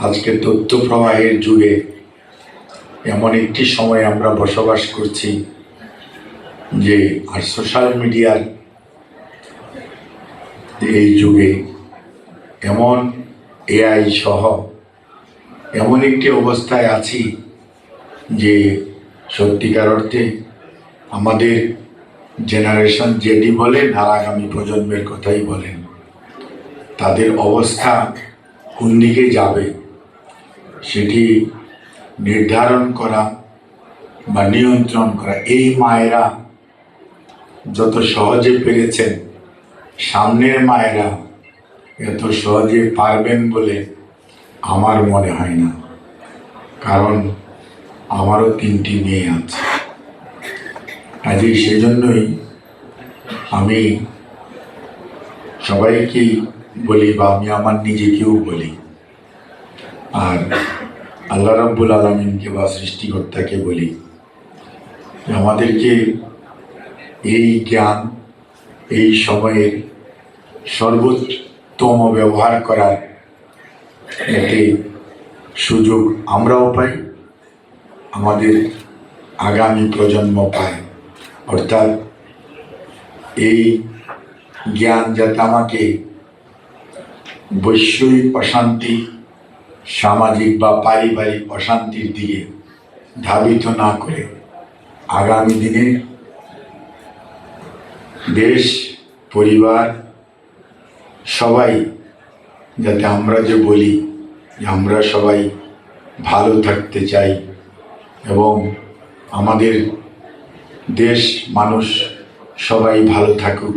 আজকে তথ্য প্রবাহের যুগে এমন একটি সময় আমরা বসবাস করছি যে আর সোশ্যাল মিডিয়ার এই যুগে এমন এআই সহ এমন একটি অবস্থায় আছি যে সত্যিকার অর্থে আমাদের জেনারেশন যেটি বলেন আর আগামী প্রজন্মের কথাই বলেন, তাদের অবস্থা কোন দিকে যাবে সেটি নির্ধারণ করা বা নিয়ন্ত্রণ করা এই মায়েরা যত সহজে পেরেছেন, সামনের মায়েরা এত সহজে পারবেন বলে আমার মনে হয় না। কারণ আমারও 3টি মেয়ে আছে। কাজেই সেজন্যই আমি সবাইকেই বলি বা আমি আমার নিজেকেও বলি, আর আল্লাহ রাব্বুল আলামিনকে বা সৃষ্টিকর্তাকে বলি আমাদেরকে এই জ্ঞান এই সময়ের সর্বোত্তম ব্যবহার করার এতে সুযোগ আমরাও পাই, আমাদের আগামী প্রজন্ম পায়। অর্থাৎ এই জ্ঞান যাতে আমাকে বৈশ্বিক অশান্তি, সামাজিক বা পারিবারিক অশান্তির দিকে ধাবিত না করে আগামী দিনে দেশ, পরিবার সবাই যাতে আমরা যে বলি যে আমরা সবাই ভালো থাকতে চাই এবং আমাদের দেশ মানুষ সবাই ভালো থাকুক,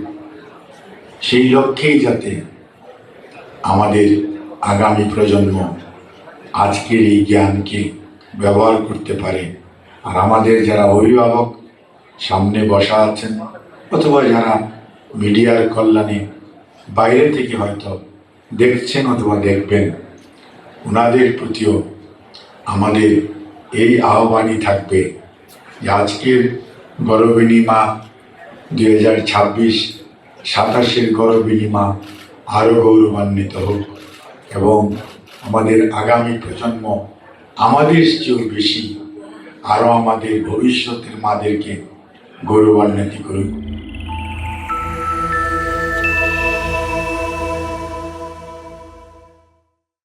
সেই লক্ষ্যেই যাতে আমাদের আগামী প্রজন্ম আজকের এই জ্ঞানকে ব্যবহার করতে পারে। আর আমাদের যারা অভিভাবক সামনে বসা আছেন অথবা যারা মিডিয়ার কল্যাণে বাইরে থেকে হয়তো দেখছেন অথবা দেখবেন, ওনাদের প্রতিও আমাদের এই আহ্বানই থাকবে যে আজকের গর্বিণী মা 2026 27-এর গর্বিণী মা আরও গৌরবান্বিত হোক এবং আমাদের আগামী প্রজন্ম আমাদের চেয়েও বেশি আরও আমাদের ভবিষ্যতের মাদেরকে গৌরবান্বিত করুক।